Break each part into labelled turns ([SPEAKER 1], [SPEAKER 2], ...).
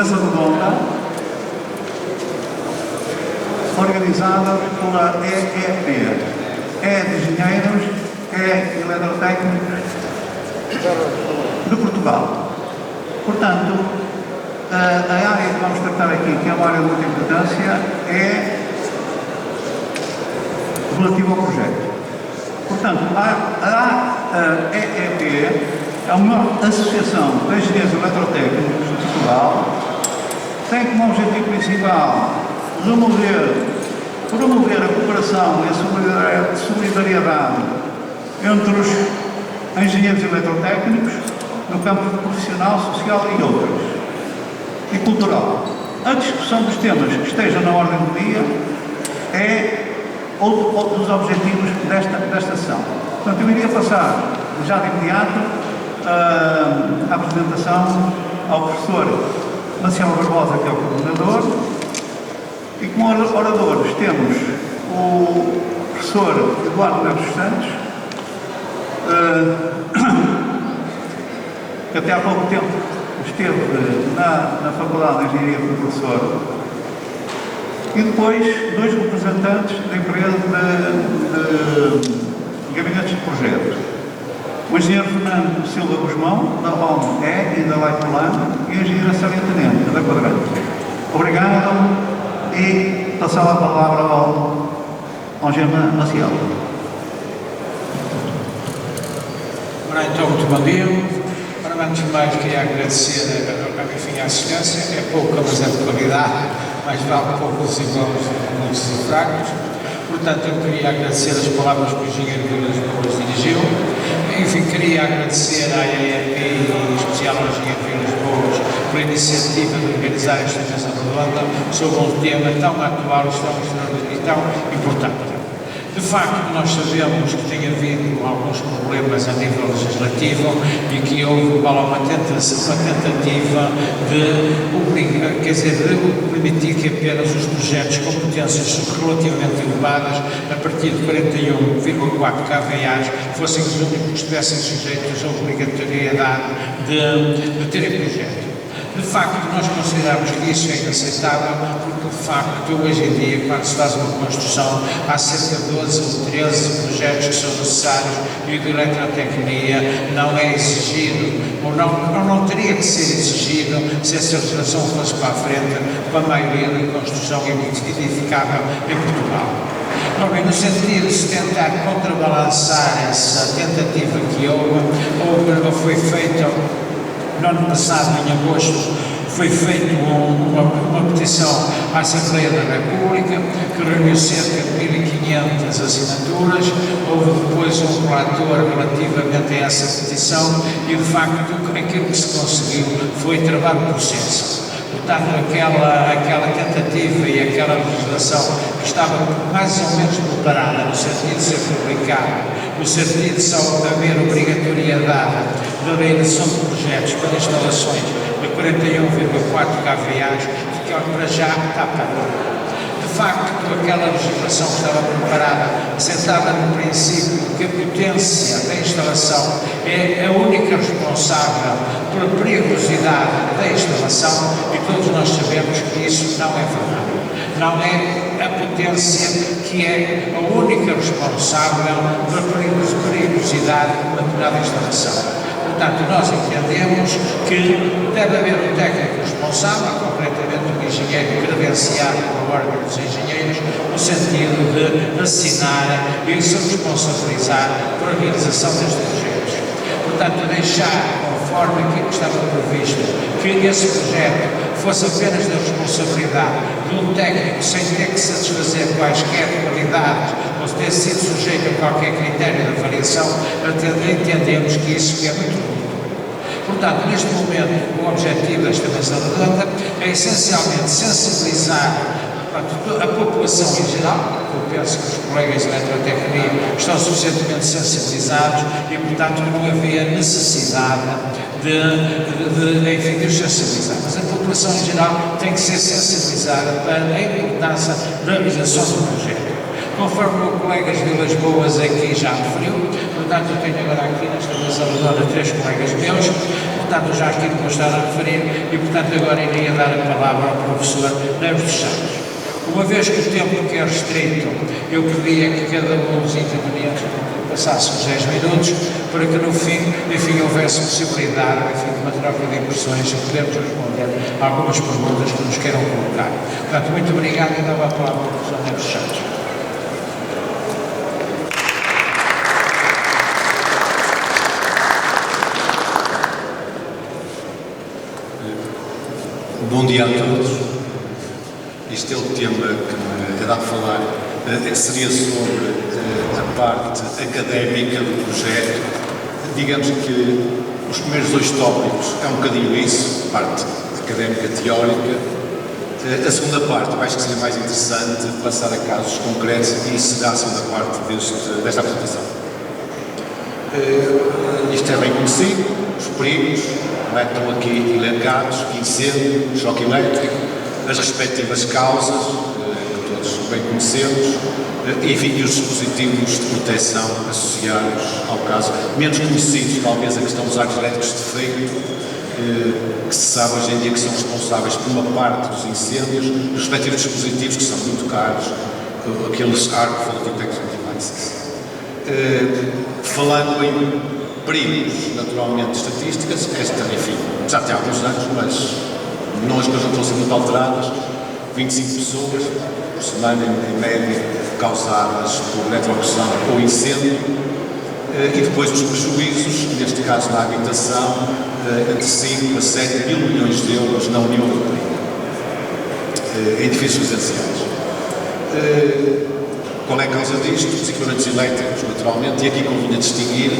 [SPEAKER 1] mesa redonda organizada pela EEP, de Engenheiros, Eletrotécnicos de Portugal. Portanto, a área que vamos tratar aqui, que é uma área de muita importância, é relativa ao projeto. Portanto, a EEP é uma associação de engenheiros eletrotécnicos de Portugal, tem como objetivo principal promover a cooperação e a solidariedade entre os engenheiros eletrotécnicos no campo profissional, social e outros, e cultural. A discussão dos temas que estejam na ordem do dia é outro dos objetivos desta sessão. Portanto, eu iria passar já de imediato a apresentação ao professor Marcelo Barbosa, que é o coordenador, e como oradores temos o professor Eduardo Neves Santos, que até há pouco tempo esteve na Faculdade de Engenharia como professor, e depois dois representantes da empresa de gabinetes de projeto. O engenheiro Fernando Silva Guzmão, da ROM e da Lifeland, e a engenheira Célia Tenente, da Quadrante. Obrigado e passar a palavra ao Germán Maciel.
[SPEAKER 2] Ora, então, muito bom dia. Ora, antes de mais, queria agradecer a assistência. É pouca, mas é de qualidade. Mais vale poucos iguais muitos e fracos. Portanto, eu queria agradecer as palavras que o engenheiro Vilas Boas dirigiu. Enfim, queria agradecer à EEP e em especial ao engenheiro Vilas Boas pela iniciativa de organizar esta mesa redonda sobre um tema tão atual e tão importante. De facto, nós sabemos que tem havido alguns problemas a nível legislativo e que houve uma tentativa de permitir que apenas os projetos com potências relativamente elevadas, a partir de 41,4 kVA, fossem os únicos que estivessem sujeitos à obrigatoriedade de terem projeto. De facto, nós consideramos que isso é inaceitável, porque de facto, hoje em dia, quando se faz uma construção, há cerca de 12 ou 13 projetos que são necessários e o de eletrotecnia não é exigido, ou não teria que ser exigido se essa legislação fosse para a frente com a maioria da construção edificável em Portugal. No sentido de se tentar contrabalançar essa tentativa que houve, foi feita no ano passado, em agosto, foi feita uma petição à Assembleia da República, que reuniu cerca de 1.500 assinaturas. Houve depois um relator relativamente a essa petição e, de facto, aquilo que se conseguiu foi travar o processo. Portanto, aquela tentativa e aquela legislação que estava mais ou menos preparada no sentido de ser publicada, no sentido de só haver obrigatoriedade da realização de projetos para instalações de 41,4 kVA, que para já está parada. De facto, aquela legislação que estava preparada assentava no princípio de que a potência da instalação é a única responsável pela perigosidade da instalação e todos nós sabemos que isso não é verdade. Não é a potência que é a única responsável pela perigosidade de uma determinada instalação. Portanto, nós entendemos que deve haver um técnico responsável, concretamente um engenheiro credenciado pela Ordem dos Engenheiros, no sentido de assinar e se responsabilizar pela realização destes projetos. Portanto, deixar, conforme aquilo que estava previsto, que esse projeto fosse apenas da responsabilidade de um técnico sem ter que satisfazer quaisquer qualidades ou ter sido sujeito a qualquer critério de avaliação, entendemos que isso é muito ruim. Portanto, neste momento, o objetivo desta mesa redonda é essencialmente sensibilizar a população em geral. Eu penso que os colegas de eletrotecnia estão suficientemente sensibilizados e, portanto, não havia necessidade de os sensibilizar. Mas a população em geral tem que ser sensibilizada para a importância da realização do projeto. Conforme o colega de Vilas Boas aqui já referiu, portanto eu tenho agora aqui nesta mesa redonda 3 colegas meus, portanto já aquilo que eu estava a referir, e portanto agora iria dar a palavra ao professor Neves dos Santos. Uma vez que o tempo que é restrito, eu pedia que cada um dos intervenientes passasse os 10 minutos, para que no fim, enfim, houvesse possibilidade, enfim, de uma troca de impressões e podermos responder a algumas perguntas que nos queiram colocar. Portanto, muito obrigado e dava a palavra ao professor Neves dos Santos.
[SPEAKER 3] Bom dia a todos. Este é o tema que me é dado a falar, seria sobre a parte académica do projeto. Digamos que os primeiros 2 tópicos é um bocadinho isso, parte académica teórica. A segunda parte, eu acho que seria mais interessante passar a casos concretos e isso será a segunda parte desta apresentação. Isto é bem conhecido, os perigos, não é? Estão aqui elencados: incêndio, choque elétrico, as respectivas causas, que todos bem conhecemos, enfim, e os dispositivos de proteção associados ao caso, menos conhecidos talvez a questão dos arcos elétricos de efeito, que se sabe hoje em dia que são responsáveis por uma parte dos incêndios, os respectivos dispositivos que são muito caros, aqueles arc fault detection devices. Falando em perigos, naturalmente, estatísticas, esta, enfim, já tem alguns anos, mas não as coisas não estão a ser muito alteradas. 25 pessoas por semana, em média, causadas por eletrocução ou incêndio, e depois os prejuízos, neste caso na habitação, entre 5 a 7 mil milhões de euros na União Europeia, em edifícios residenciais. Qual é a causa disto? Os equipamentos elétricos, naturalmente, e aqui convinha distinguir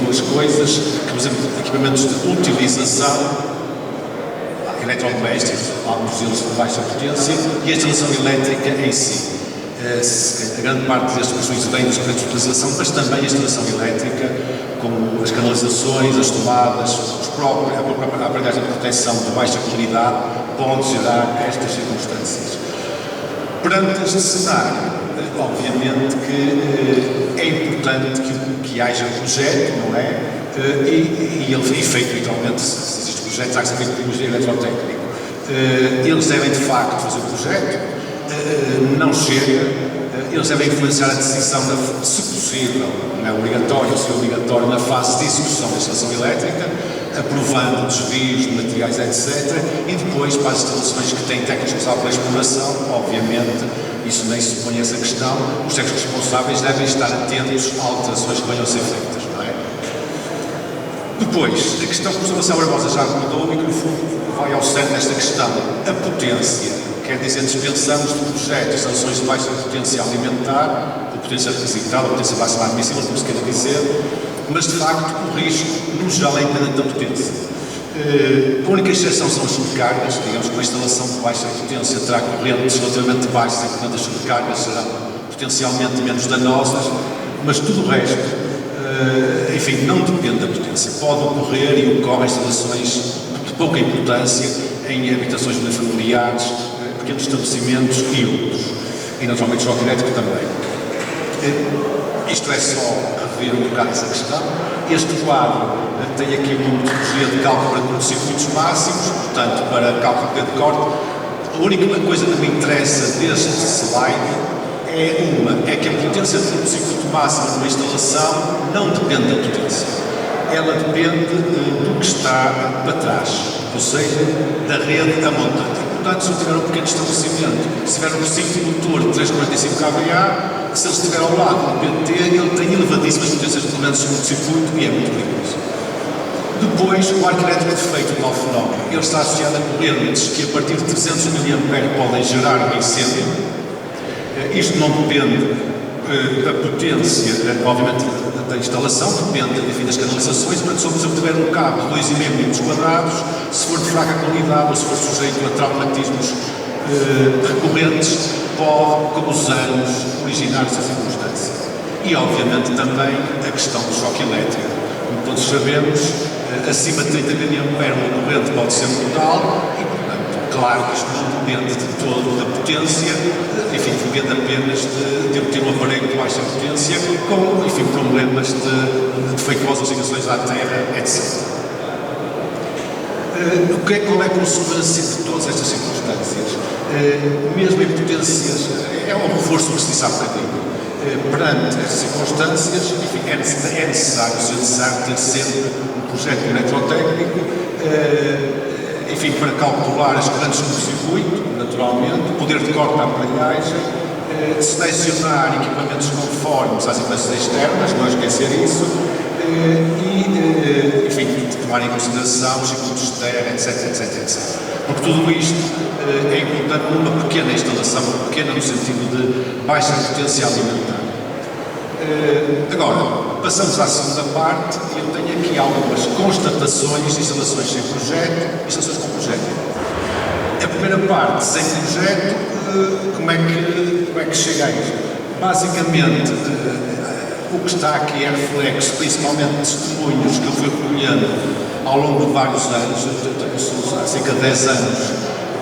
[SPEAKER 3] duas coisas, que, por exemplo, equipamentos de utilização, eletrodomésticos, alguns deles de baixa potência, e a instalação elétrica em si. A grande parte destes prejuízos vem dos equipamentos de utilização, mas também a instalação elétrica, como as canalizações, as tomadas, a própria aparelhagem de proteção de baixa qualidade, pode gerar estas circunstâncias. Perante este cenário, obviamente que é importante que haja um projeto, não é? E ele é feito, literalmente, se existe um projeto, há que ser feito por engenheiro eletrotécnico. Eles devem, de facto, fazer o projeto, não chega, eles devem influenciar a decisão, se possível, não é obrigatório, se é obrigatório, na fase de execução da instalação elétrica, aprovando desvios de materiais, etc. E depois, para as instalações que têm técnicos responsáveis pela exploração, obviamente, isso nem se põe essa questão, os técnicos responsáveis devem estar atentos a alterações que venham a ser feitas, não é? Depois, a questão que o professor Marcelo Barbosa já recordou e que, no fundo, vai ao centro desta questão, a potência. Quer dizer, dispensamos de projetos, instalações de baixa potência alimentar, ou potência requisitada, ou potência máxima admissível, como se queira dizer, mas, de facto, o risco, no geral, é independente da potência. A única exceção são as sobrecargas. Digamos que uma instalação de baixa potência terá correntes relativamente baixas, e, portanto, as sobrecargas serão potencialmente menos danosas, mas tudo o resto, enfim, não depende da potência. Pode ocorrer e ocorre instalações de pouca importância em habitações unifamiliares, pequenos estabelecimentos e outros. E, naturalmente, o choque elétrico também. Isto é só rever um bocado essa questão. Este quadro tem aqui uma metodologia de cálculo para curto-circuitos máximos, portanto, para cálculo de de corte. A única coisa que me interessa deste slide é que a potência de curto-circuito máximo de uma instalação não depende da potência. Ela depende do que está para trás, ou seja, da rede a montante. Portanto, se eu tiver um pequeno estabelecimento, se tiver um simples motor de 345 kVA, se ele estiver ao lado do PT, ele tem elevadíssimas potências de correntes de curto-circuito e é muito perigoso. Depois, o arco elétrico de efeito, o tal fenómeno, ele está associado a correntes que a partir de 300 mA podem gerar um incêndio. Isto não depende da potência, obviamente, da instalação, depende, enfim, das canalizações. Portanto, se eu, por exemplo, tiver um cabo de 2,5 mm², se for de fraca qualidade ou se for sujeito a traumatismos recorrentes, pode, com os anos, originar essa circunstância. E, obviamente, também a questão do choque elétrico. Como todos sabemos, acima de 30 mA uma corrente pode ser brutal e, portanto, Claro que isto não depende de todo da potência, enfim, depende apenas de obter um aparelho de baixa potência com, enfim, problemas de defeituosas ligações à Terra, etc. Qual é a consequência de todas estas circunstâncias? Mesmo em potências, é um reforço que se disse há bocadinho. Perante estas circunstâncias, enfim, é necessário ter sempre um projeto eletrotécnico, enfim, para calcular as grandes curto-circuito, naturalmente, poder de corte à aparelhagem, selecionar equipamentos conformes às influências externas, não esquecer isso, e, enfim, tomar em consideração os circuitos de terra, etc. Porque tudo isto é importante numa pequena instalação, pequena no sentido de baixa potência alimentar. Agora, passamos à segunda parte e eu tenho aqui algumas constatações de instalações sem projeto e instalações com projeto. A primeira parte, sem projeto, como é que chega a isto? Basicamente, o que está aqui é reflexo, principalmente de testemunhos que eu fui recolhendo ao longo de vários anos. Eu sou há cerca de 10 anos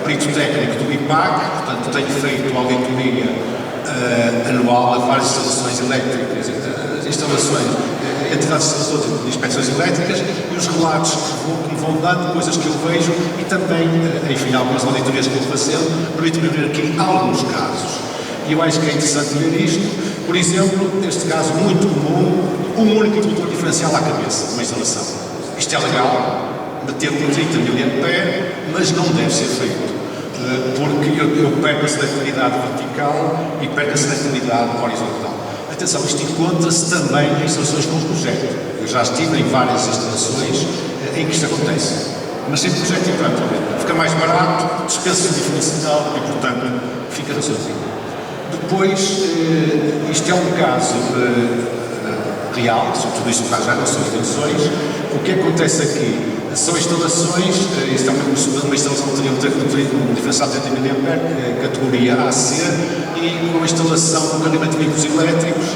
[SPEAKER 3] perito técnico do IPAC, portanto tenho feito a auditoria anual a várias instalações elétricas, entidades instalações de inspeções elétricas, e os relatos que me vão dando, coisas que eu vejo, e também, enfim, algumas auditorias que vou fazendo, permite-me ver aqui alguns casos. E eu acho que é interessante ver isto. Por exemplo, este caso muito comum, um único interruptor diferencial à cabeça, uma instalação. Isto é legal, meter por 30 mA, mas não deve ser feito, porque eu perco a seletividade vertical e perco a seletividade horizontal. Atenção, isto encontra-se também em instalações com projeto. Eu já estive em várias instalações em que isto acontece, mas sem projeto eventualmente. Fica mais barato, dispensa o diferencial e, portanto, fica sozinho. Depois, isto é um caso real, sobretudo isto já não são invenções. O que acontece aqui são instalações, isto é uma instalação que teria um diferencial de 30 mA, categoria AC, e uma instalação de carregamento de veículos elétricos,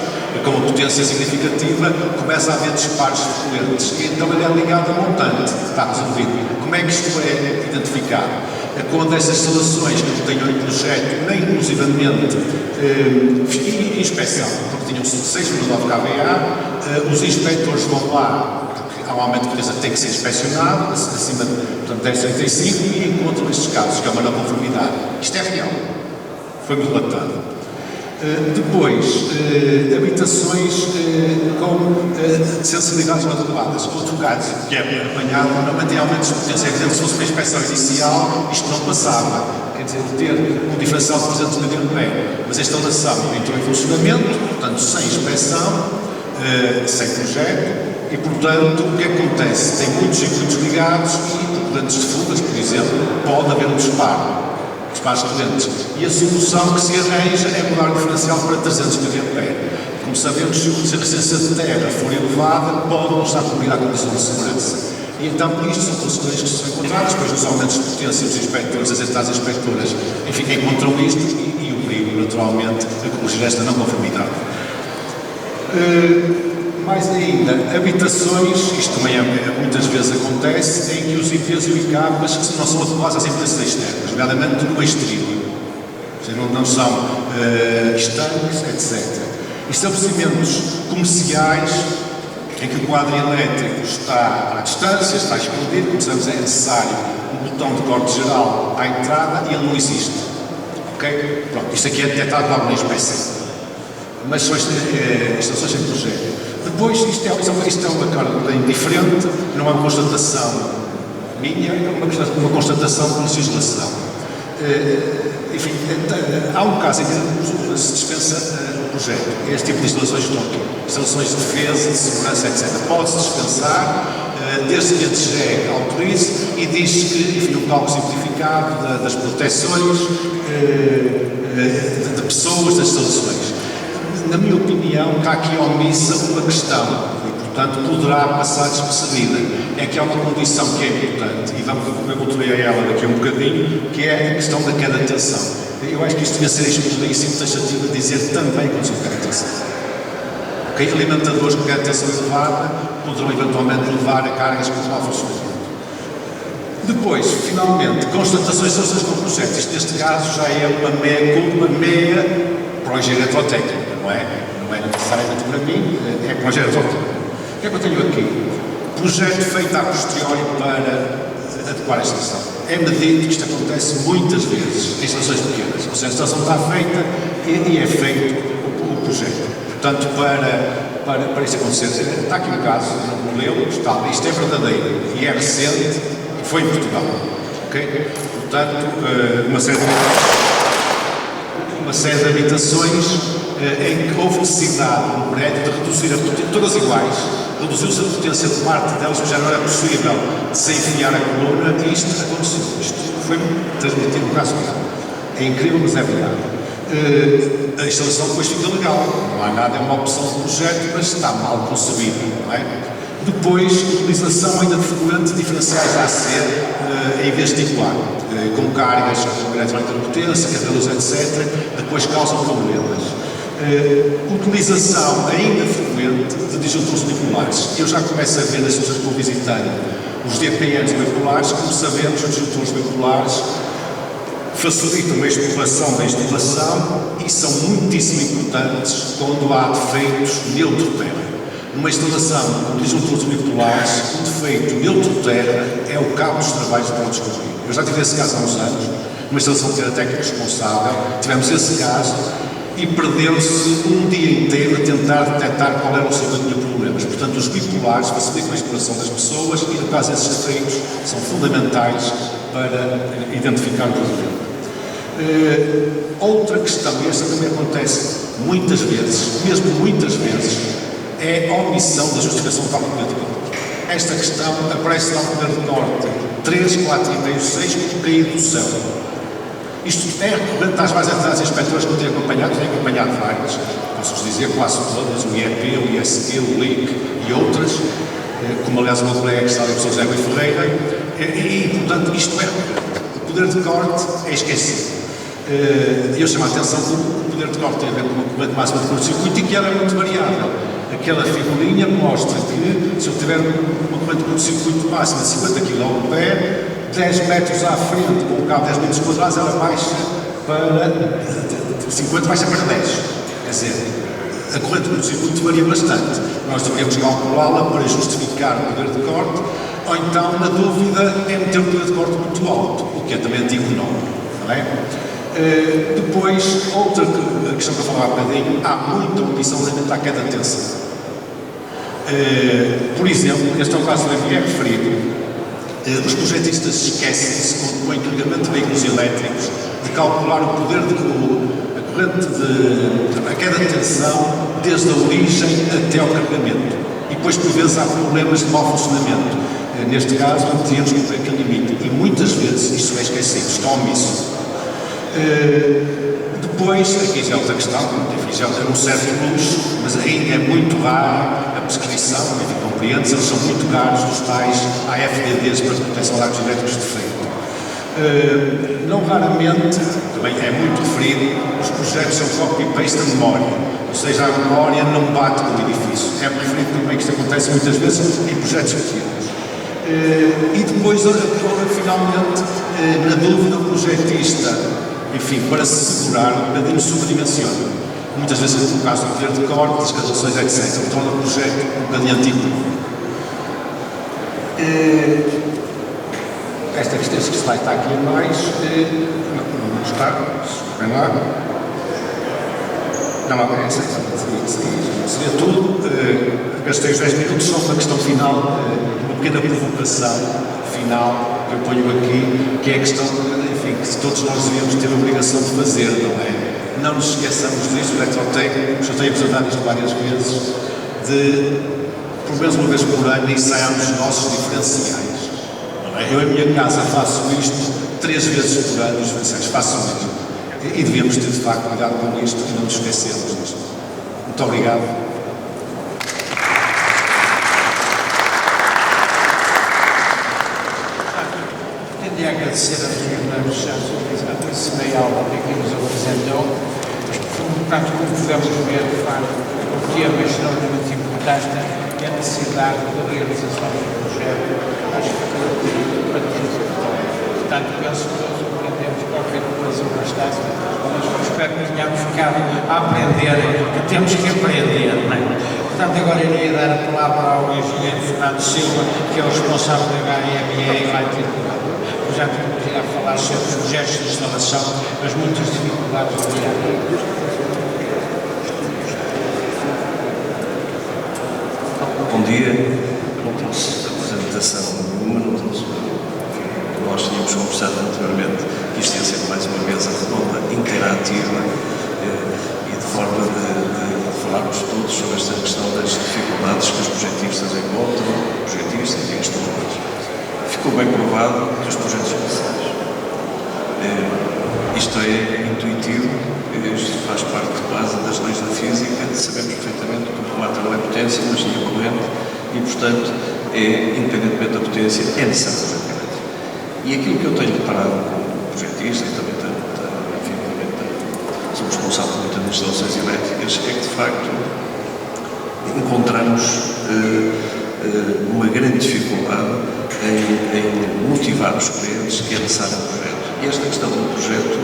[SPEAKER 3] com uma potência significativa, começa a haver disparos frequentes, e então ele é ligado a montante, está resolvido. Como é que isto é identificado? Quando estas instalações que não tenham em projeto, nem inclusivamente inspeção, porque tinham 6,9 kVA, os inspectores vão lá, porque há um aumento de potência que tem que ser inspecionado, acima de 10,35, e encontram estes casos, que é uma não conformidade. Isto é real, foi-me relatado. Depois, habitações com sensibilidades adequadas. Outro caso que é apanhado, normalmente é aumentos de potência. É evidente que se fosse uma inspeção inicial, isto não passava. Quer dizer, ter um diferencial de 300 mA, mas a instalação entrou em funcionamento, portanto, sem inspeção, sem projeto, e, portanto, o que acontece? Tem muitos circuitos ligados e, por correntes de fugas, por exemplo, pode haver um disparo. Disparos correntes. E a solução que se arranja é mudar o diferencial para 300 mA. Como sabemos, se a resistência de terra for elevada, pode não estar cumprida a condição de segurança. E então, por isto, são consequências que são encontradas, depois nos aumentos de potência, os inspectores, as entidades inspectoras, enfim, encontram isto e obrigam, naturalmente, a corrigir esta não conformidade. Mais ainda, habitações, isto também muitas vezes acontece, em que os IPs e o ICAPs não são adequados às empresas externas, nomeadamente no exterior, não são estanques, etc. Estabelecimentos comerciais em que o quadro elétrico está à distância, está escondido, como sabemos é necessário um botão de corte geral à entrada e ele não existe. Ok? Pronto, isto aqui é detectado logo na inspeção. Mas são instalações sem projeto. Depois, isto é uma coisa diferente, não é uma constatação minha, é uma constatação de legislação. Enfim, há um caso em que se dispensa o projeto. Este tipo de instalações estão aqui. Instalações de defesa, de segurança, etc. Pode-se dispensar, desde que a DGE autorize e diz que, enfim, um cálculo simplificado das proteções de pessoas das instalações. Na minha opinião, está aqui omissa uma questão e, portanto, poderá passar despercebida. É que há uma condição que é importante e eu voltarei a ela daqui a um bocadinho, que é a questão da queda de tensão. Eu acho que isto devia ser explícito, taxativo, a dizer também condição de queda de tensão. Okay? Alimentadores com queda de tensão elevada poderão eventualmente levar a cargas com mau funcionamento. Depois, finalmente, constatações associadas com projetos. Isto, neste caso, já é uma mega para o engenheiro eletrotécnico, não é? Não é necessariamente para mim, é para o engenheiro eletrotécnico. O que é que eu tenho aqui? Projeto feito a posteriori para adequar a estação. É-me dito que isto acontece muitas vezes em estações pequenas. Ou seja, a estação está feita e é feito o projeto. Portanto, para isso acontecer, está aqui um caso, não leu, está, isto é verdadeiro e é recente e foi em Portugal. Okay? Portanto, uma série de habitações em que houve necessidade no prédio de reduzir a potência, todas iguais, reduziu-se a potência de parte delas, porque já não era possível desenfiar a coluna, e isto aconteceu. Isto foi transmitido no caso real. É incrível, mas é verdade. A instalação depois fica legal, não há nada, é uma opção de projeto, mas está mal concebido, não é? Depois, utilização ainda de frequente diferenciais AC em vez de titular, com cargas com grande potência, carregadores, etc., depois causam problemas. Utilização ainda frequente de disjuntores bipolares. Eu já começo a ver nas pessoas que vou visitando os DPNs bipolares, como sabemos, os disjuntores bipolares facilitam a exploração da instalação e são muitíssimo importantes quando há defeitos neutro-terra. Numa instalação com disjuntores bipolares, um defeito neutro-terra é o cabo dos trabalhos para o descobrir. Eu já tive esse caso há uns anos, numa instalação de técnico responsável, tivemos esse caso e perdeu-se um dia inteiro a tentar detectar qual era o seu que tinha problemas. Portanto, os bipolares facilitam a exploração das pessoas e, no caso, esses defeitos são fundamentais para identificar o problema. Outra questão, e esta também acontece muitas vezes, mesmo muitas vezes, é a omissão da justificação para o poder de corte. Esta questão aparece lá no poder de corte 3, 4 e meio, 6, como caído do céu. Isto é recorrente às várias entidades inspectoras que eu tenho acompanhado várias, posso-vos dizer quase todas, o IEP, o ISQ, o LIC e outras, como aliás o meu colega que está ali, o professor José Rui Ferreira, e portanto isto é recorrente. O poder de corte é esquecido. Eu chamo a atenção que o poder de corte tem a ver com uma corrente máxima de curto-circuito e que ela é muito variável. Aquela figurinha mostra que se eu tiver uma corrente de curto-circuito máxima de 50 kA, 10 metros à frente, com o cabo 10 metros quadrados, ela baixa para 50, baixa para 10. Quer dizer, a corrente de curto-circuito varia bastante. Nós deveríamos calculá-la para justificar o poder de corte, ou então, na dúvida, é meter o poder de corte muito alto, o que é também antigo não é? Depois, outra questão que eu falava há bocadinho, há muita omissão relativamente à queda de tensão. Por exemplo, este é o caso do MR referido, os projetistas esquecem-se, com o equipamento de veículos elétricos, de calcular o poder a queda de tensão desde a origem até ao carregamento. E depois, por vezes, há problemas de mau funcionamento. Neste caso, não teríamos que cumprir aquele limite. E muitas vezes isso é esquecido, está omisso. Depois, aqui já é outra questão, enfim, já é um certo luxo, mas ainda é muito raro a prescrição, enfim, compreende-se, eles são muito caros os tais AFDDs para proteção de arcos elétricos de freio. Não raramente, também é muito referido, os projetos são copy-paste da memória, ou seja, a memória não bate com o edifício. É referido também que isto acontece muitas vezes em projetos pequenos. E depois, finalmente, na dúvida, o projetista, enfim, para se segurar, um bocadinho subdimensiona. Muitas vezes, no caso do poder de corte, das cassações, etc., torna o projeto um bocadinho antigo. Esta slide está aqui em mais. Não está. Vem lá. Não, essa seria tudo. Gastei os 10 minutos só para a questão final, uma pequena provocação final que eu ponho aqui, que é a questão, enfim, que todos nós devíamos ter a obrigação de fazer, não é? Não nos esqueçamos disso, eletrotécnicos, eu tenho apresentado isto várias vezes, de, pelo menos uma vez por ano, ensaiarmos os nossos diferenciais. Não é? Eu, em minha casa, faço isto 3 vezes por ano, os diferenciais, faço mesmo. E devíamos ter, de facto, cuidado com isto e não nos esquecermos disto. Muito obrigado.
[SPEAKER 2] Queria agradecer a Fernando Santos a esse aula que nos apresentou. Portanto, como podemos ver, de facto, o tema é extremamente importante e a necessidade de realização do projeto, acho que para todos. Portanto, penso que nós aprendemos qualquer coisa bastante, mas espero que tenhamos ficado a aprender, que temos que aprender, não é? Portanto, agora irei dar a palavra ao engenheiro Fernando Silva, que é o responsável da HME e vai ter, já temos a falar sobre os projetos de instalação, as muitas dificuldades do dia a dia.
[SPEAKER 4] Bom dia, não trouxe apresentação nenhuma, não trouxe. Nós tínhamos conversado anteriormente que isto ia ser mais uma mesa redonda, interativa e de forma de falarmos todos sobre esta questão das dificuldades que os projetistas encontram, projetistas e instaladores. Ficou bem provado que os projetos iniciais. Isto é intuitivo, isto faz parte quase das leis da física, sabemos perfeitamente que o matter não é potência, mas sim a corrente, e portanto, independentemente da potência, é necessário fazer corrente. E aquilo que eu tenho deparado como projetista, e também sou responsável por muitas instalações elétricas, é que de facto encontramos uma grande dificuldade em motivar os clientes que é necessário um projeto. E esta questão do projeto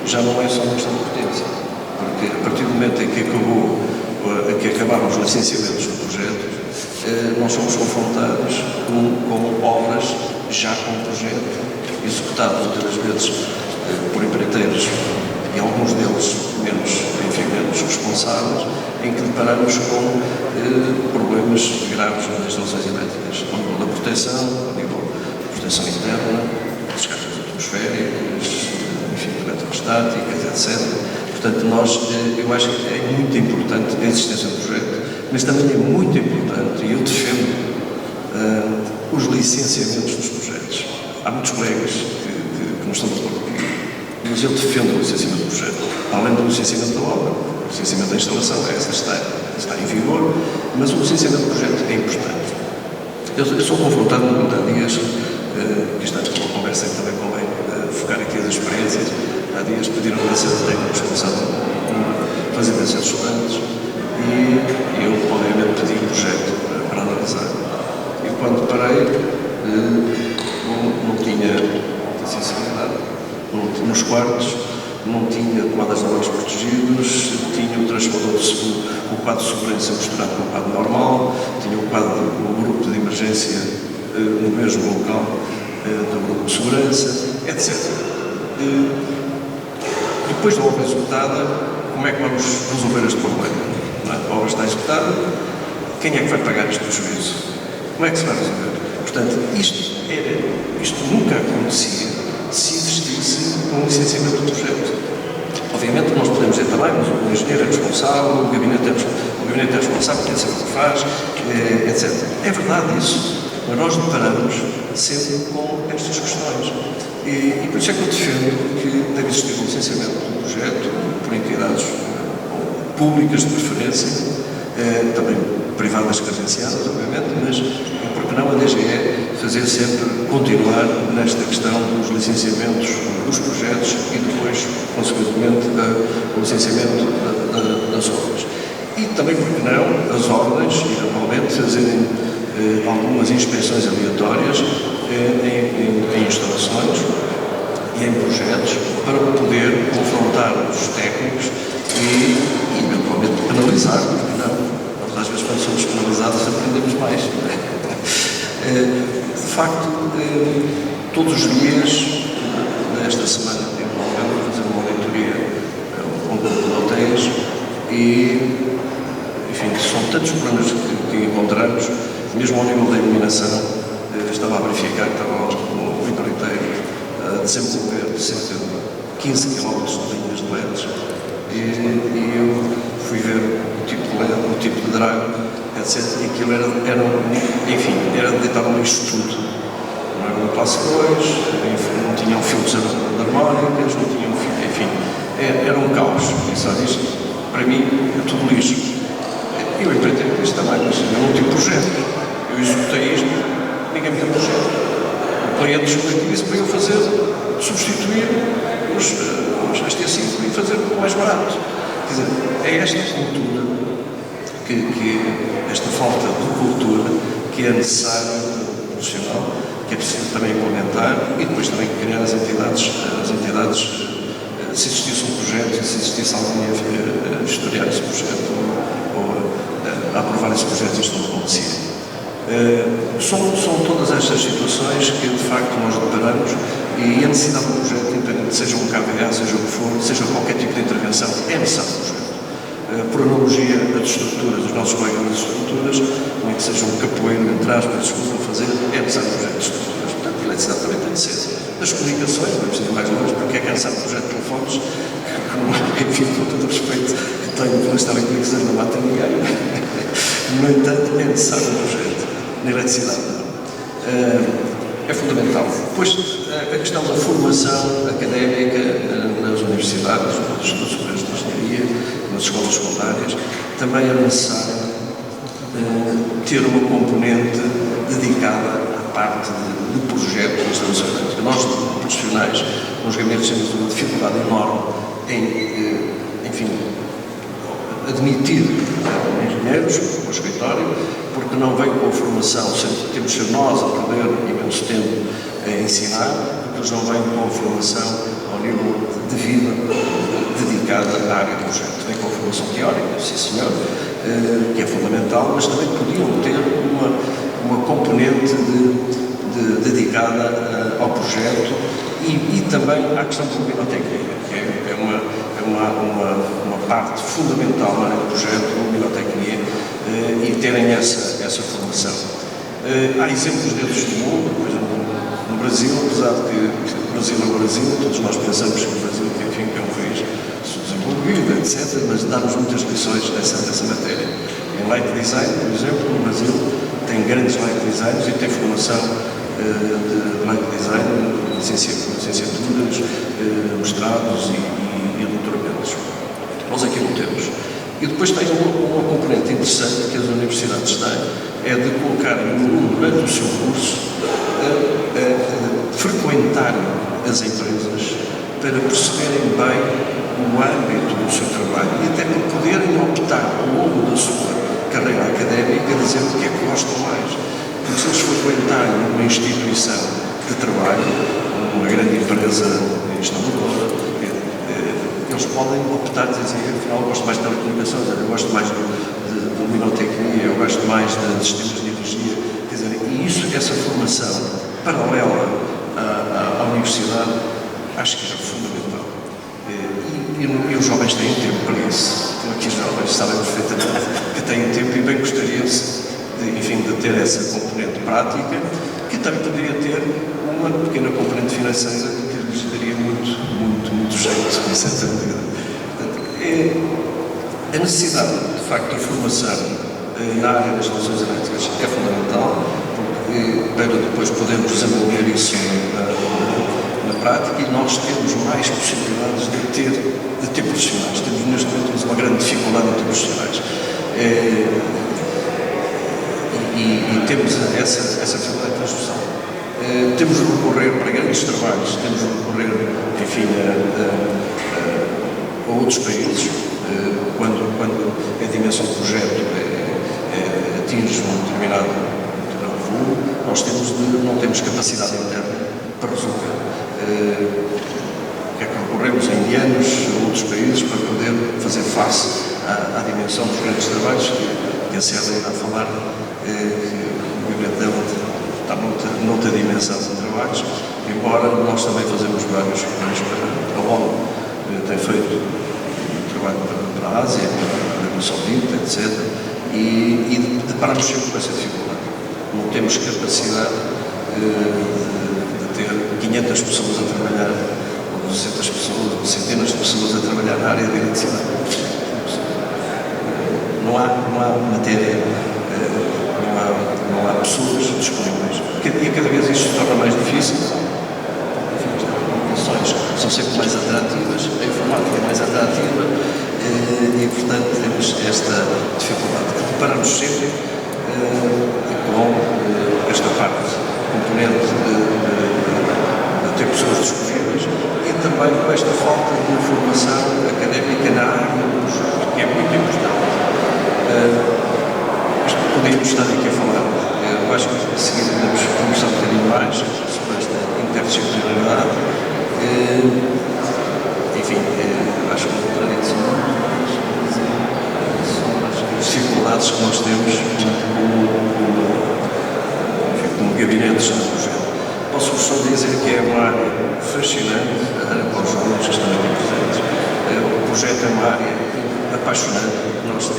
[SPEAKER 4] já não é só uma questão de potência, porque a partir do momento em que acabaram os licenciamentos do projeto, nós somos confrontados com obras já com projeto, executados muitas vezes por empreiteiros e alguns deles menos responsáveis, em que deparamos com problemas graves nas instalações elétricas, ao nível da proteção, ao nível da proteção interna, descargas atmosféricas, enfim, eletrostáticas, etc. Portanto, eu acho que é muito importante a existência do projeto, mas também é muito importante, e eu defendo os licenciamentos dos projetos. Há muitos colegas que não estão de acordo comigo, mas eu defendo o licenciamento do projeto, além do licenciamento da obra. O licenciamento da instalação, essa está em vigor, mas o licenciamento do projeto é importante. Eu sou confrontado há dias, que isto é uma conversa que também convém focar aqui as experiências. Há dias pediram a licença técnica responsável por fazer licença de estudantes e eu, obviamente, pedi um projeto para analisar. E quando parei, não tinha sensibilidade, nos quartos, não tinha tomadas de banhos protegidos, tinha o transformador o quadro de segurança misturado com o quadro normal, tinha o grupo de emergência no mesmo local do grupo de segurança, etc. Depois da obra executada, como é que vamos resolver este problema? A obra está executada, quem é que vai pagar este prejuízo? Como é que se vai resolver? Portanto, isto nunca acontecia se existisse um licenciamento do projeto. Obviamente nós podemos dizer também, mas o engenheiro é responsável, o gabinete é responsável, tem de saber o que faz, etc. É verdade isso, mas nós deparamos sempre com estas questões. E por isso é que eu defendo que deve existir um licenciamento do projeto por entidades públicas de preferência, também privadas credenciadas, obviamente, mas porque não a DGE fazer sempre continuar nesta questão dos licenciamentos dos projetos e depois, consequentemente, o licenciamento das obras. E também, porque não, as ordens, eventualmente, fazerem algumas inspeções aleatórias em instalações e em projetos para poder confrontar os técnicos e eventualmente penalizar, porque não? Às vezes, quando somos penalizados, aprendemos mais. De facto, todos os dias, nesta semana, vou fazer uma auditoria a um grupo de hotéis e, enfim, são tantos problemas que encontramos, mesmo ao nível da iluminação. Estava a verificar que estava o empreiteiro a desenvolver cerca de 15 km de linhas de LEDs e eu fui ver o tipo de LED, o tipo de drago, etc. E aquilo era deitar um lixo tudo. Não era um passo 2, não tinham filtros harmónicas, não tinham, enfim, era um caos. Pensar isto, para mim, é tudo lixo. E eu empreitei isto também, mas é um último projeto. Eu executei isto, ninguém me deu projeto. O cliente disse para eu substituir as T5 e fazer mais barato. Quer dizer, é esta cultura, esta falta de cultura que é necessária, profissional, que é preciso também implementar, e depois também criar as entidades, se existisse um projeto, se existisse alguém a historiar esse projeto ou a aprovar esse projeto, isto não acontecia. São todas estas situações que de facto nós deparamos, e a necessidade do projeto, independente seja um KVA, seja o que for, seja qualquer tipo de intervenção, é necessário o projeto. Por analogia das estruturas, os nossos colegas das estruturas, nem que seja um capoeiro, entre aspas, desculpa fazer, é necessário o projeto de estruturas. Portanto, a eletricidade também tem de ser. Das comunicações, não precisa ir mais longe, porque é cansado o projeto de telefones, que, enfim, com todo o respeito que tenho pelas telecomunicações, não mata ninguém. No entanto, é necessário o projeto na eletricidade. É fundamental. Depois, a questão da formação académica nas universidades, nos estudos superiores de engenharia, nas escolas secundárias, também é necessário ter uma componente dedicada à parte de projeto e instalações elétricas. Nós, profissionais, nos gabinetes, temos uma dificuldade enorme em, enfim, admitir engenheiros para o escritório, porque não vem com a formação, temos de ser nós a perder imenso tempo a ensinar, porque eles não vêm com a formação ao nível de vida dedicada à área do projeto. Vem com a formação teórica, sim senhor, que é fundamental, mas também podiam ter uma componente dedicada ao projeto e também à questão luminotécnica, que é uma parte fundamental na área do projeto, a luminotecnia, e terem essa formação. Há exemplos desses do mundo, por exemplo, no Brasil, apesar de que o Brasil é o Brasil, todos nós pensamos que o Brasil enfim, é um país subdesenvolvido, etc., mas dá-nos muitas lições dessa matéria. Em light design, por exemplo, no Brasil tem grandes light designers e tem formação de light design, licenciaturas, mestrados e doutoramentos. Nós aqui não temos. E depois tem uma componente interessante que as universidades têm, é de colocar o aluno durante o seu curso a frequentar as empresas para perceberem bem o âmbito do seu trabalho e até para poderem optar ao longo da sua carreira académica dizer o que é que gostam mais. Porque se eles frequentarem uma instituição de trabalho, uma grande empresa estadual, eles podem optar e dizer, afinal, eu gosto mais de telecomunicações, eu gosto mais de luminotecnia, eu gosto mais de sistemas de energia, quer dizer, e essa formação paralela à universidade, acho que é fundamental. E os jovens têm tempo para isso. Então, aqui os jovens sabem perfeitamente que têm tempo e bem gostariam-se, de ter essa componente prática, que também poderia ter uma pequena componente financeira que lhes daria muito jeito, com certa medida. A necessidade, de facto, de formação na área das relações elétricas é fundamental, porque para depois podermos desenvolver isso na prática, e nós temos mais possibilidades de ter profissionais. Temos, neste momento, uma grande dificuldade em ter profissionais. E temos essa dificuldade de transdução. Temos de recorrer para grandes trabalhos, temos de recorrer, enfim, a outros países, quando a dimensão do projeto atinge um determinado volume, nós não temos capacidade interna para resolver. É que recorremos a indianos, a outros países, para poder fazer face à dimensão dos grandes trabalhos, que a Célia irá falar, que o movimento dela está noutra dimensão de trabalhos, embora nós também fazemos vários para a ONU, tem feito trabalho para a Ásia, para a Arábia Saudita, etc. E deparamos sempre com essa dificuldade. Não temos capacidade de ter 500 pessoas a trabalhar, ou 200 pessoas, ou centenas de pessoas a trabalhar na área da eletricidade. Não há matéria, não há pessoas disponíveis. E cada vez isto se torna mais difícil. Enfim, as comunicações são sempre mais atrativas, a informática é mais atrativa e, portanto, temos esta dificuldade que deparamos sempre com esta parte, componente de ter pessoas disponíveis e também com esta falta de formação académica na área do projeto, que é muito importante. Podíamos estar aqui a falar, eu acho que a seguir podemos conversar um bocadinho mais, projeto é uma área apaixonante. Nós somos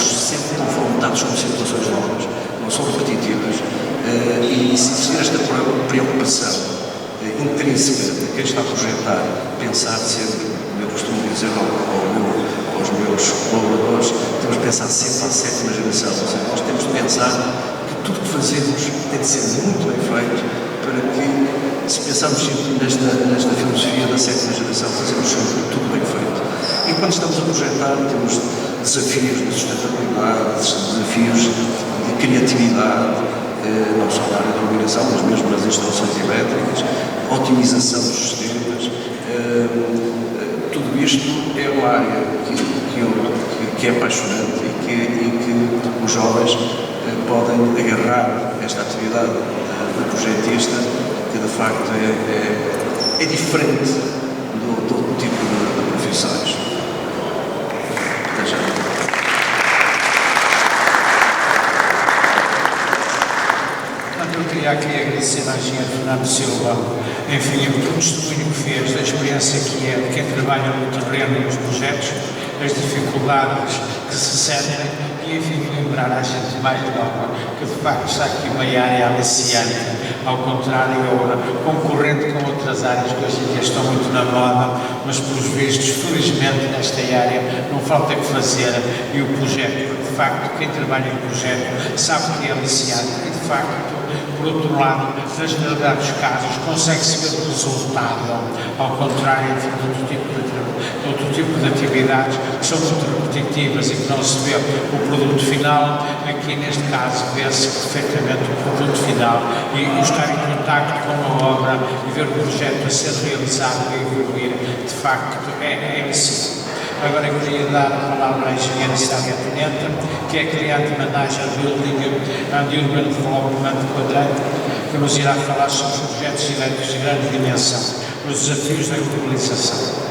[SPEAKER 4] sempre confrontados com situações novas, não são repetitivas, e se existir esta preocupação intrínseca de quem está a projetar, pensar sempre, eu costumo dizer aos meus colaboradores, temos de pensar sempre à sétima geração, ou seja, nós temos de pensar que tudo que fazemos tem de ser muito bem feito, para que, se pensarmos sempre nesta filosofia da sétima geração, fazemos sempre tudo bem feito. E quando estamos a projetar, temos desafios de sustentabilidade, desafios de criatividade, não só na área da iluminação, mas mesmo nas instalações elétricas, otimização dos sistemas. Tudo isto é uma área que é apaixonante e que os jovens podem agarrar esta atividade do projetista, que de facto é diferente do outro tipo de profissões. Até já.
[SPEAKER 2] Eu queria aqui agradecer à engenheira Fernando Silva, enfim, o testemunho que fez, da experiência que é de quem trabalha no terreno, nos projetos, as dificuldades que se sentem e, enfim, lembrar à gente mais nova que, de facto, está aqui uma área aliciante, ao contrário, concorrente com outras áreas que hoje em dia estão muito na moda, mas, pelos vistos, felizmente, nesta área não falta que fazer e o projeto, de facto, quem trabalha em projeto sabe que é aliciante e, de facto, por outro lado, na generalidade dos casos, consegue-se ver o resultado, ao contrário de outro tipo de atividades que são muito repetitivas e que não se vê o produto final. Aqui, neste caso, vê-se perfeitamente o produto final e estar em contacto com a obra e ver o projeto a ser realizado e evoluir, de facto, é isso. Agora eu queria dar a palavra à engenheira Célia Pineta, que é Client Manager Building and Urban Development Quadrante, que nos irá falar sobre os projetos elétricos de grande dimensão, os desafios da urbanização.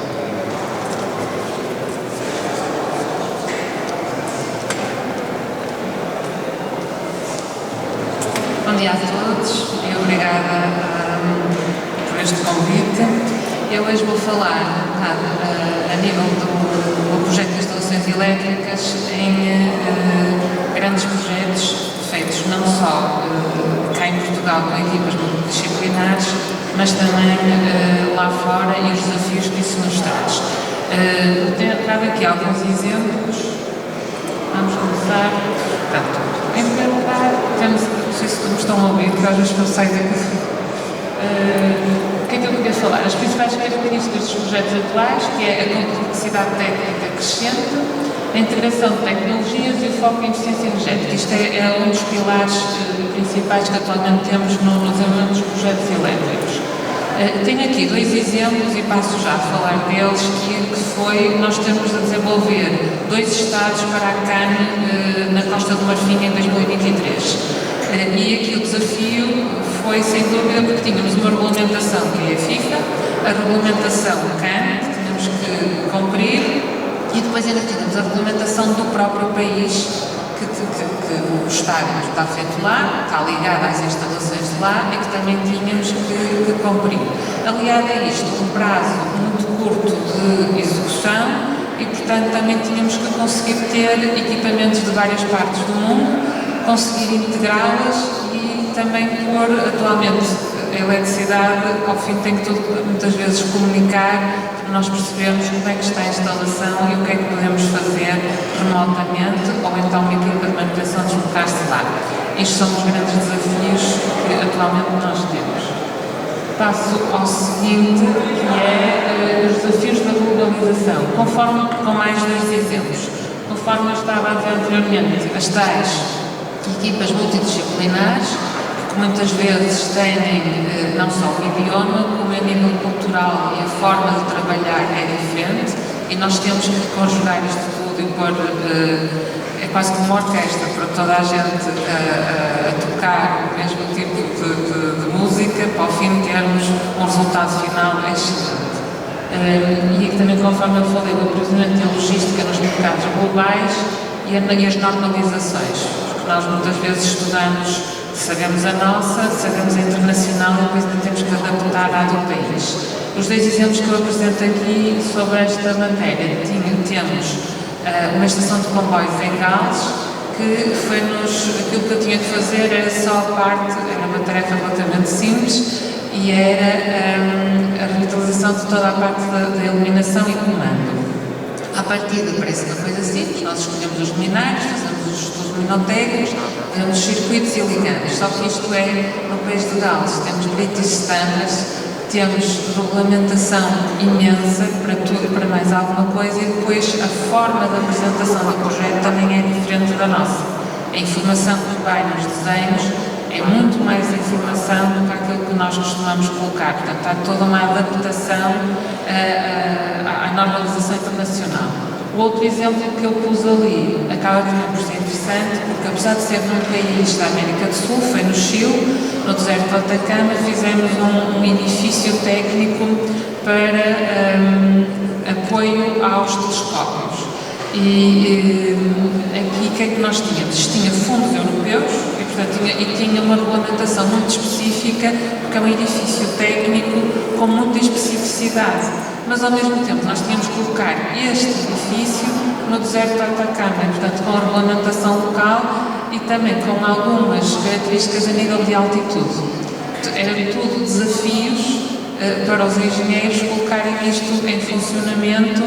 [SPEAKER 5] Bom dia a todos e obrigada por este convite. Eu hoje vou falar a nível do projeto de instalações elétricas em grandes projetos feitos não só cá em Portugal com equipas multidisciplinares, mas também lá fora e os desafios que isso nos traz. Trago aqui alguns exemplos. Vamos começar. Portanto, em primeiro lugar, não sei se me estão a ouvir, porque às vezes não saio daqui. O que é que eu queria falar? As principais características dos projetos atuais, que é a complexidade técnica crescente, a integração de tecnologias e o foco em eficiência energética. Isto é um dos pilares principais que atualmente temos no desenvolvimento dos projetos elétricos. Tenho aqui dois exemplos e passo já a falar deles, nós temos a desenvolver 2 estados para a CAN na Costa do Marfim em 2023. E aqui o desafio foi, sem dúvida, porque tínhamos uma regulamentação que é a FIFA, a regulamentação CAN, que tínhamos que cumprir, e depois ainda tínhamos a regulamentação do próprio país, que o estádio está feito lá, está ligado às instalações de lá, e que também tínhamos que cumprir. Aliado a isto, um prazo muito curto de execução, e, portanto, também tínhamos que conseguir ter equipamentos de várias partes do mundo, conseguir integrá-las e também pôr, atualmente, a eletricidade, ao fim tem que tudo, muitas vezes, comunicar, para nós percebermos como é que está a instalação e o que é que podemos fazer remotamente, ou então uma equipa de manutenção deslocar-se lá. Estes são os grandes desafios que atualmente nós temos. Passo ao seguinte, que é os desafios da globalização, com mais 2 exemplos. Conforme eu estava a dizer anteriormente, as tais equipas multidisciplinares, que muitas vezes têm não só o idioma, como a nível cultural e a forma de trabalhar é diferente, e nós temos que conjugar isto tudo e pôr, é quase como uma orquestra, para toda a gente a tocar o mesmo tipo de música, para ao fim termos um resultado final excelente. E aqui também, conforme eu falei, o aprimoramento da logística nos mercados globais e as normalizações. Nós muitas vezes estudamos Sabemos a nossa, sabemos a internacional e depois ainda temos que adaptar à do país. Os 2 exemplos que eu apresento aqui sobre esta matéria, temos uma estação de comboios em Gales, que aquilo que eu tinha que fazer era só a parte, era uma tarefa relativamente simples, e era a revitalização de toda a parte da iluminação e comando. À partida parece uma coisa simples, nós escolhemos os luminários, fazemos os estudos luminotécnicos, fazemos os circuitos e ligamos. Só que isto é no país de Gales, temos British Standards, temos regulamentação imensa para tudo e para mais alguma coisa, e depois a forma da apresentação do projeto também é diferente da nossa. A informação que vai nos desenhos é muito mais informação do que aquilo que nós costumamos colocar. Portanto, há toda uma adaptação à normalização internacional. O outro exemplo que eu pus ali acaba também por ser interessante, porque apesar de ser num país da América do Sul, foi no Chile, no deserto de Atacama, fizemos um edifício técnico para apoio aos telescópios. E aqui o que é que nós tínhamos? Tinha fundos europeus e, portanto, tinha uma regulamentação muito específica, porque é um edifício técnico com muita especificidade. Mas, ao mesmo tempo, nós tínhamos que colocar este edifício no deserto de Atacama, portanto, com a regulamentação local e também com algumas características a nível de altitude. Eram tudo desafios para os engenheiros colocarem isto em funcionamento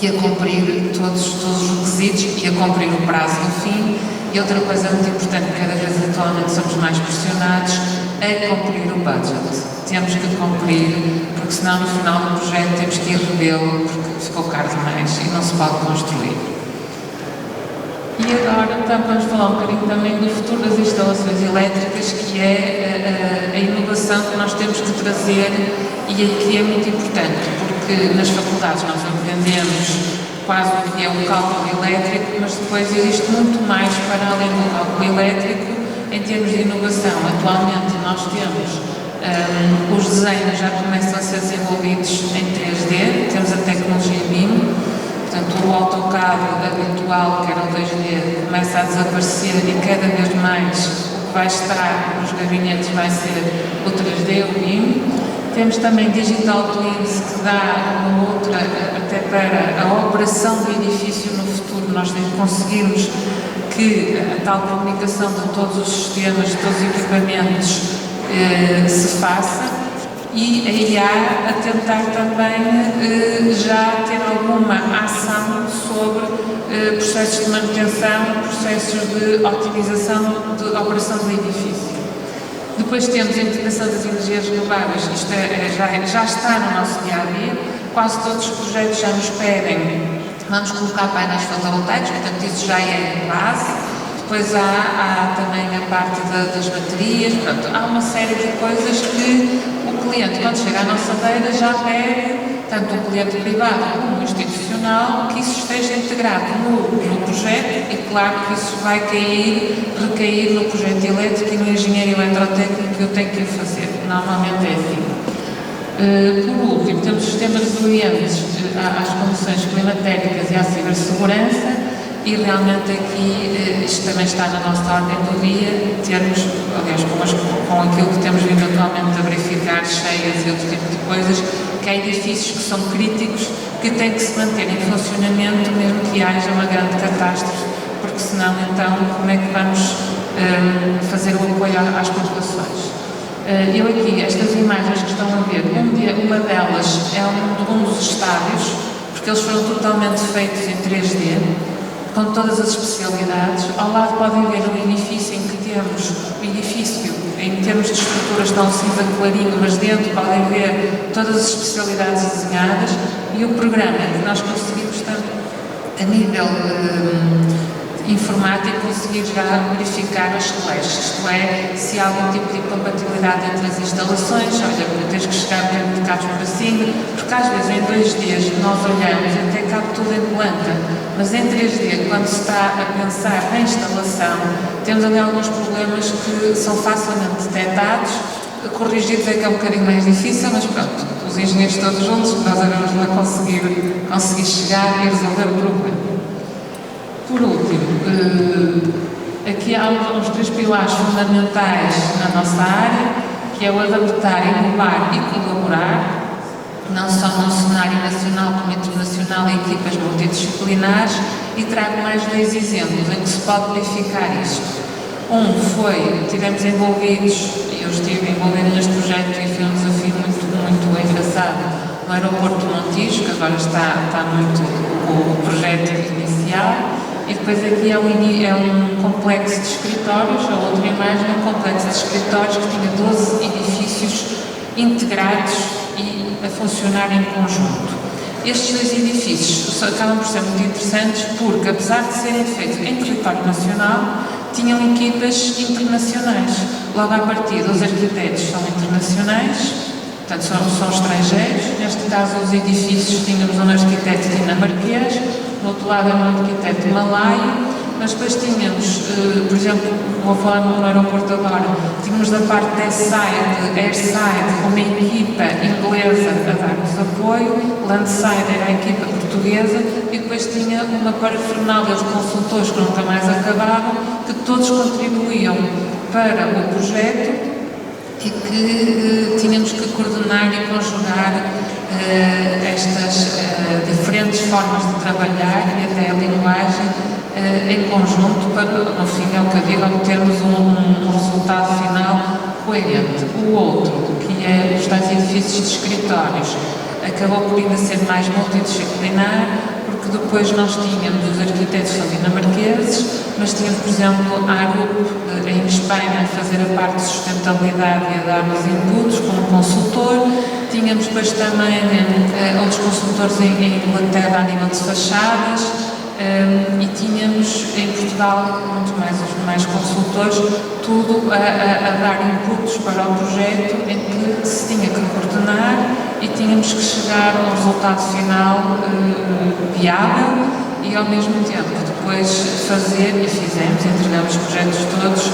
[SPEAKER 5] e a cumprir todos os requisitos e a cumprir o prazo do fim. E outra coisa muito importante, cada vez atualmente somos mais pressionados, é cumprir o budget. Temos que cumprir, porque senão no final do projeto temos que ir revê-lo porque ficou caro demais e não se pode construir. E agora então, vamos falar um bocadinho também do futuro das instalações elétricas, que é a inovação que nós temos que trazer e que é muito importante, porque nas faculdades nós aprendemos quase o que é o cálculo elétrico, mas depois existe muito mais para além do cálculo elétrico em termos de inovação. Atualmente nós temos os desenhos já começam a ser desenvolvidos em 3D, temos a tecnologia BIM, portanto o AutoCAD habitual, que era o 2D, começa a desaparecer e cada vez mais o que vai estar nos gabinetes vai ser o 3D, o BIM. Temos também Digital Twins, que dá uma outra, até para a operação do edifício no futuro, nós conseguirmos que a tal comunicação de todos os sistemas, de todos os equipamentos se faça, e a IA a tentar também já ter alguma ação sobre processos de manutenção, processos de otimização de operação do edifício. Depois temos a integração das energias renováveis, isto já está no nosso dia-a-dia, quase todos os projetos já nos pedem, vamos colocar painéis fotovoltaicos, portanto isso já é base. Depois há também a parte das baterias, portanto, há uma série de coisas que o cliente, quando chega à nossa beira, já pede, tanto o cliente privado como o institucional, que isso esteja integrado no projeto, e claro que isso vai recair no projeto elétrico e no engenheiro eletrotécnico que eu tenho que o fazer. Normalmente é assim. Por último, temos sistemas resilientes às condições climatéricas e à cibersegurança. E realmente aqui, isto também está na nossa ordem do dia, termos, aliás, com aquilo que temos vindo atualmente a verificar, cheias e outro tipo de coisas, que há edifícios que são críticos, que têm que se manter em funcionamento mesmo que haja uma grande catástrofe, porque senão, então, como é que vamos fazer o apoio às populações? Eu aqui, estas imagens que estão a ver, uma delas é um dos estádios, porque eles foram totalmente feitos em 3D, com todas as especialidades. Ao lado podem ver um edifício em que temos o edifício, em termos de estruturas, está um cinza clarinho, mas dentro podem ver todas as especialidades desenhadas, e o programa que nós conseguimos, tanto a nível informático, conseguir já verificar as flashes, isto é, se há algum tipo de incompatibilidade entre as instalações. Olha, tens que chegar dentro de cabos para cima, porque às vezes em 2D nós olhamos e até cabe tudo em planta, mas em 3D, quando se está a pensar na instalação, temos ali alguns problemas que são facilmente detectados. Corrigidos é que é um bocadinho mais difícil, mas pronto, os engenheiros todos juntos, nós vamos lá conseguir chegar e resolver o problema. Por último, Aqui há uns 3 pilares fundamentais na nossa área, que é o adaptar, inovar e colaborar, não só no cenário nacional como internacional, em equipas multidisciplinares, e trago mais 2 exemplos em que se pode verificar isto. Tivemos envolvidos, eu estive envolvido neste projeto e foi um desafio muito engraçado, no aeroporto de Montijo, que agora está muito o projeto inicial, e depois aqui é um complexo de escritórios, a outra imagem é um complexo de escritórios que tinha 12 edifícios integrados e a funcionar em conjunto. Estes 2 edifícios acabam por ser muito interessantes porque, apesar de serem feitos em território nacional, tinham equipas internacionais. Logo à partida, os arquitetos são internacionais, portanto são estrangeiros. Neste caso, os edifícios, tínhamos um arquiteto dinamarquês, do outro lado era um arquiteto malaio, mas depois tínhamos, por exemplo, vou falar no aeroporto agora, tínhamos da parte de airside, uma equipa inglesa a dar-nos apoio, landside era a equipa portuguesa, e depois tinha uma parafernália de consultores que nunca mais acabavam, que todos contribuíam para o projeto e que tínhamos que coordenar e conjugar estas diferentes formas de trabalhar e até a linguagem em conjunto para, no fim, é o que eu digo, obtermos um resultado final coerente. O outro, que é os tais edifícios de escritórios, acabou por ainda ser mais multidisciplinar, porque depois nós tínhamos os arquitetos dinamarqueses, mas tínhamos, por exemplo, a ARUP em Espanha a fazer a parte de sustentabilidade e a dar-nos inputs como consultor. Tínhamos depois também outros consultores em Inglaterra a nível de fachadas, e tínhamos em Portugal muito mais consultores, tudo a dar inputs para o projeto em que se tinha que coordenar e tínhamos que chegar a um resultado final viável e ao mesmo tempo depois fazer, e fizemos, entregamos os projetos todos,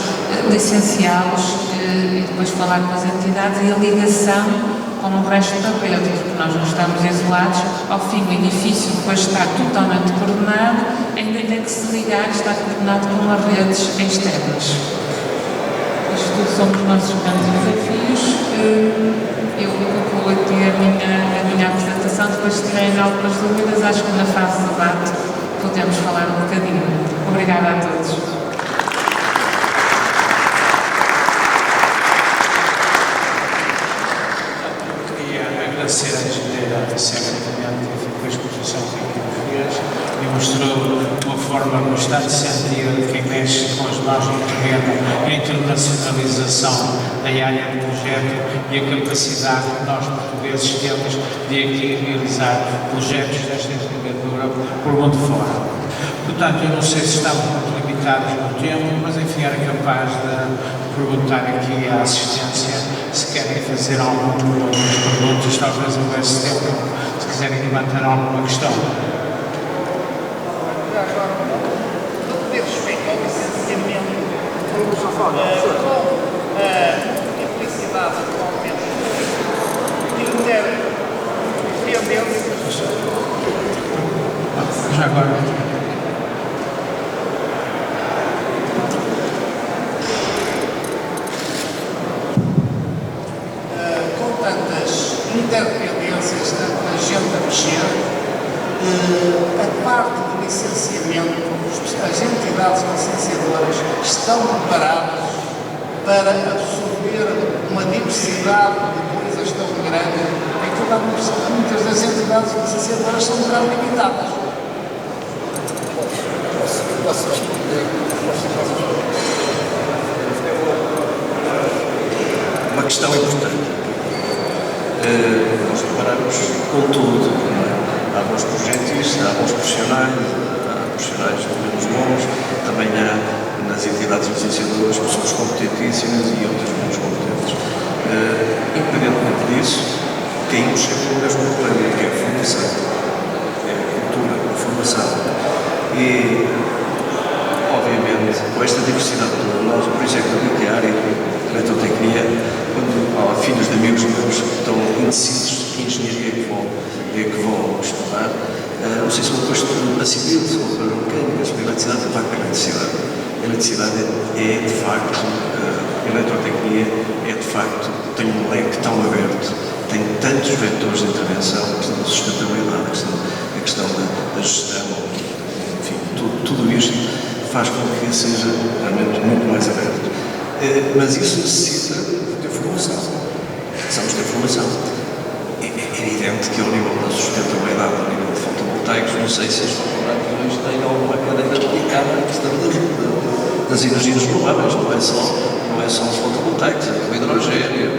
[SPEAKER 5] licenciá-los e depois falar com as entidades e a ligação com o resto da rede, porque nós não estamos isolados. Ao fim, o edifício depois está totalmente coordenado, ainda tem que se ligar e está coordenado com as redes externas. Isto tudo são os nossos grandes desafios. Eu concluo aqui a minha apresentação, depois se tiverem algumas dúvidas, acho que na fase de debate podemos falar um bocadinho. Obrigada a todos.
[SPEAKER 2] Agradecer a engenheira secretamente a exposição que aqui nos fez e mostrou de uma forma bastante sentida de quem mexe com as mãos no terreno a internacionalização da área do projeto e a capacidade que nós portugueses temos de aqui realizar projetos desta envergadura por mundo fora. Portanto, eu não sei se estamos muito limitados no tempo, mas enfim era capaz de perguntar aqui à assistência se querem fazer algumas perguntas, talvez houvesse tempo, se quiserem levantar alguma questão.
[SPEAKER 1] No que diz respeito ao licenciamento, com a implicidade atualmente interdependências.
[SPEAKER 2] Já agora.
[SPEAKER 1] Interdependências, tanta gente a mexer, a parte do licenciamento, as entidades licenciadoras estão preparadas para absorver uma diversidade de coisas tão grande em que muitas das entidades licenciadoras são um bocado limitadas.
[SPEAKER 4] Uma questão importante. Nós preparamos com tudo, há bons projetistas, há bons profissionais, há profissionais menos bons, também há nas entidades licenciadoras pessoas competentíssimas e outras menos competentes. Independentemente disso, temos sempre o mesmo problema, que é a formação, é a cultura, a formação. E, obviamente, com esta diversidade toda, nós, por exemplo, que a área de eletrotecnia, quando há filhos de amigos meus que estão indecisos de que engenharia que vão estudar, não sei se vão para a civil, se vão para a mecânica, se para a eletricidade, se vão para a eletricidade. a eletricidade é de facto, a eletrotecnia é de facto, tem um leque tão aberto, tem tantos vetores de intervenção, a questão da sustentabilidade, a questão da gestão, enfim, tudo isto faz com que seja realmente muito mais aberto. Mas isso necessita de formação. Precisamos ter formação. É evidente que ao nível da sustentabilidade, ao nível de fotovoltaicos, não sei se as fotovoltaicos têm alguma cadeira dedicada à questão das energias renováveis, não é só os fotovoltaicos, é o hidrogênio,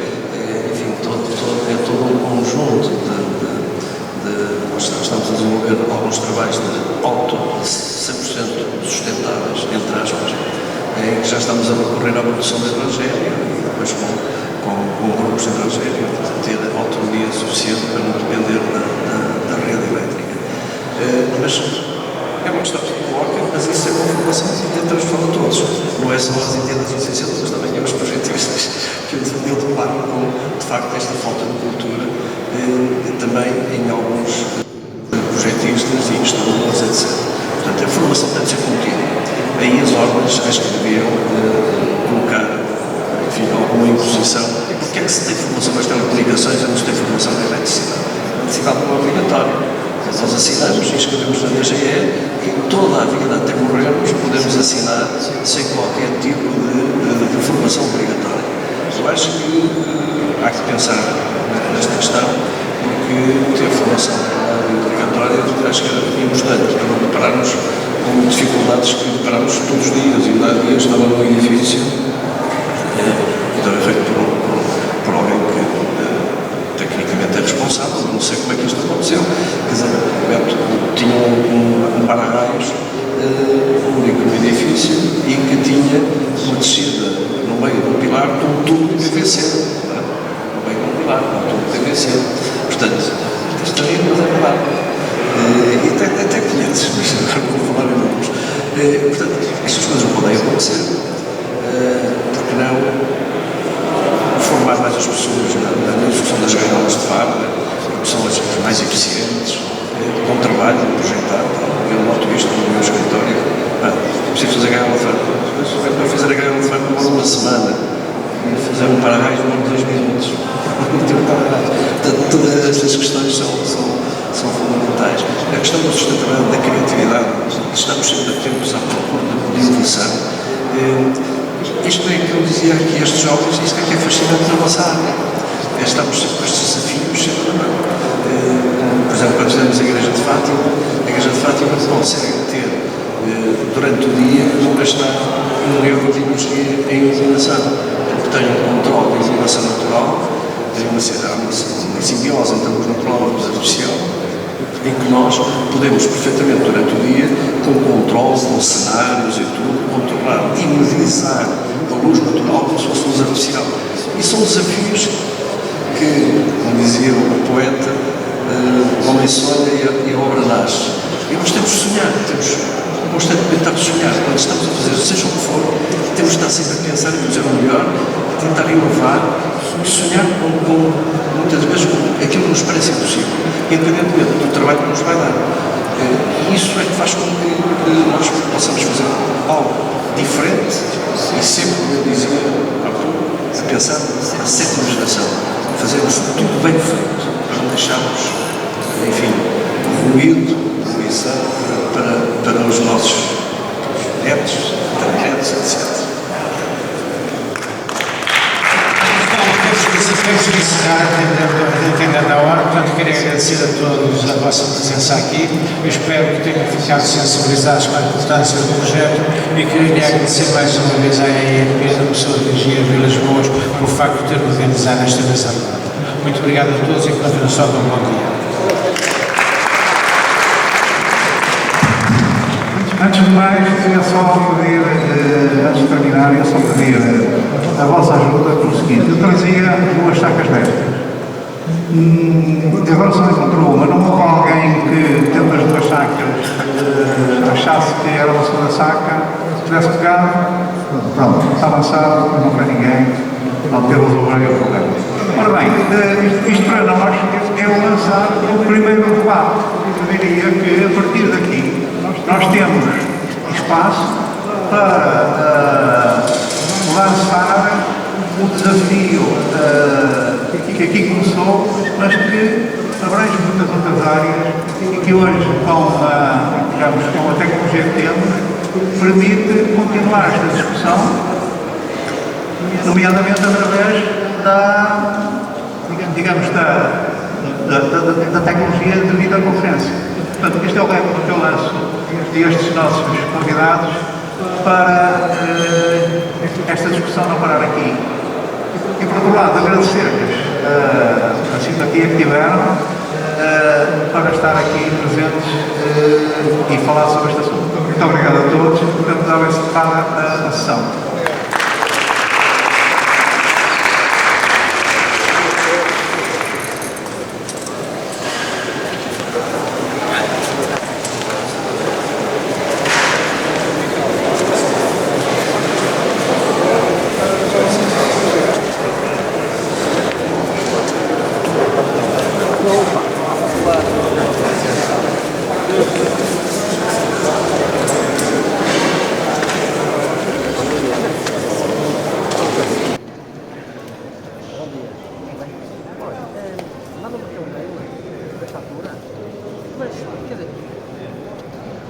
[SPEAKER 4] enfim, é todo um conjunto nós estamos a desenvolver alguns trabalhos de 100% sustentáveis, entre aspas, em que já estamos a recorrer à produção de hidrogênio e depois com grupos de hidrogênio, ter autonomia suficiente para não depender da rede elétrica. Mas é uma questão que se coloca, mas isso é uma formação que transforma todos. Não é só as entidades licenciadas, mas também é os projetistas que eu deparo com, de facto, esta falta de cultura também em alguns projetistas e instaladores, etc. Portanto, a formação tem de ser contínua. Aí as ordens acho que deviam colocar, enfim, alguma imposição. Porque é que se tem formação nas telecomunicações e não se tem formação na eletricidade? A eletricidade não é obrigatória. Nós assinamos e escrevemos na DGE e toda a vida até morrermos podemos assinar sem qualquer tipo de formação obrigatória. Eu acho que há que pensar nesta questão, porque ter formação obrigatória acho que era importante para não depararmos com dificuldades que deparamos todos os dias. E há dias estava num edifício e estava feito por alguém que tecnicamente é responsável, não sei como é que isto aconteceu. Quer dizer, tinha um para-raios único no edifício e que tinha uma descida no meio do pilar de um tubo de PVC. No meio do pilar, de um tubo de PVC. Portanto, isto aí não é verdade. E até conheces, mas agora não vou falar em nomes. Portanto, estas coisas não podem acontecer. Porque não formar mais as pessoas na execução das gaiolas de fábrica, que são as mais eficientes, com trabalho projetado. Eu noto isto no meu escritório. Preciso fazer a gaiola de fábrica. Para fazer a gaiola de fábrica demora uma semana. E fazer um para-raios demora 2 minutos. Portanto, todas estas questões são fundamentais. A questão da sustentabilidade, da criatividade, estamos sempre atentos à procura de inovação. Isto é que eu dizia aqui a estes jovens, isto é que é fascinante na nossa área. Estamos sempre com estes desafios, sempre na mão. Por exemplo, quando fizemos a Igreja de Fátima consegue ter, durante o dia, não gastar €1 de energia em iluminação. Porque tem um controle de iluminação natural, tem uma simbiose entre a luz natural e a luz artificial, em que nós podemos perfeitamente, durante o dia, com controles, com cenários e tudo, controlar e medirizar a luz natural como se fosse luz artificial. E são desafios que, como dizia o poeta, o homem sonha e a obra nasce. E nós temos de sonhar, temos constantemente a sonhar. Quando estamos a fazer, seja o que for, temos de estar sempre a pensar em fazer o melhor, tentar inovar e sonhar muitas vezes com aquilo que nos parece impossível, independentemente do trabalho que nos vai dar. E isso é que faz com que nós possamos fazer algo diferente e sempre, como eu dizia há pouco, a pensar na 7ª geração. Fazermos tudo bem feito, para não deixarmos, enfim, ruído, poluição para os nossos netos, etc.
[SPEAKER 2] Temos que encerrar, atendendo a hora, portanto queria agradecer a todos a vossa presença aqui. Eu espero que tenham ficado sensibilizados com a importância do projeto e queria agradecer mais uma vez à EIP, da pessoa de Engenharia de Vilas Boas, por o facto de ter organizado esta mesa. Muito obrigado a todos e continuação de um bom dia.
[SPEAKER 1] Antes de mais, queria só pedir, antes de terminar, eu só pedir a vossa ajuda com o seguinte: eu trazia 2 sacas destas. Agora só encontrou uma, não houve alguém que, tendo as 2 sacas, achasse que era uma segunda saca, tivesse pegado, pronto, está avançado, não foi ninguém, não teve resolvido o problema. Ora bem, isto para nós é lançar o primeiro debate. Eu diria que a partir daqui nós temos espaço para lançar o desafio que aqui começou, mas que abrange muitas outras áreas e que hoje, digamos, com a tecnologia que temos, permite continuar esta discussão, nomeadamente através da tecnologia de videoconferência. Portanto, este é o recorde que eu lanço a estes nossos convidados para esta discussão não parar aqui. E, por outro lado, agradecer-lhes a simpatia que tiveram para estar aqui presentes e falar sobre este assunto. Muito obrigado a todos. Podemos dar encerrada a sessão.
[SPEAKER 6] Opa!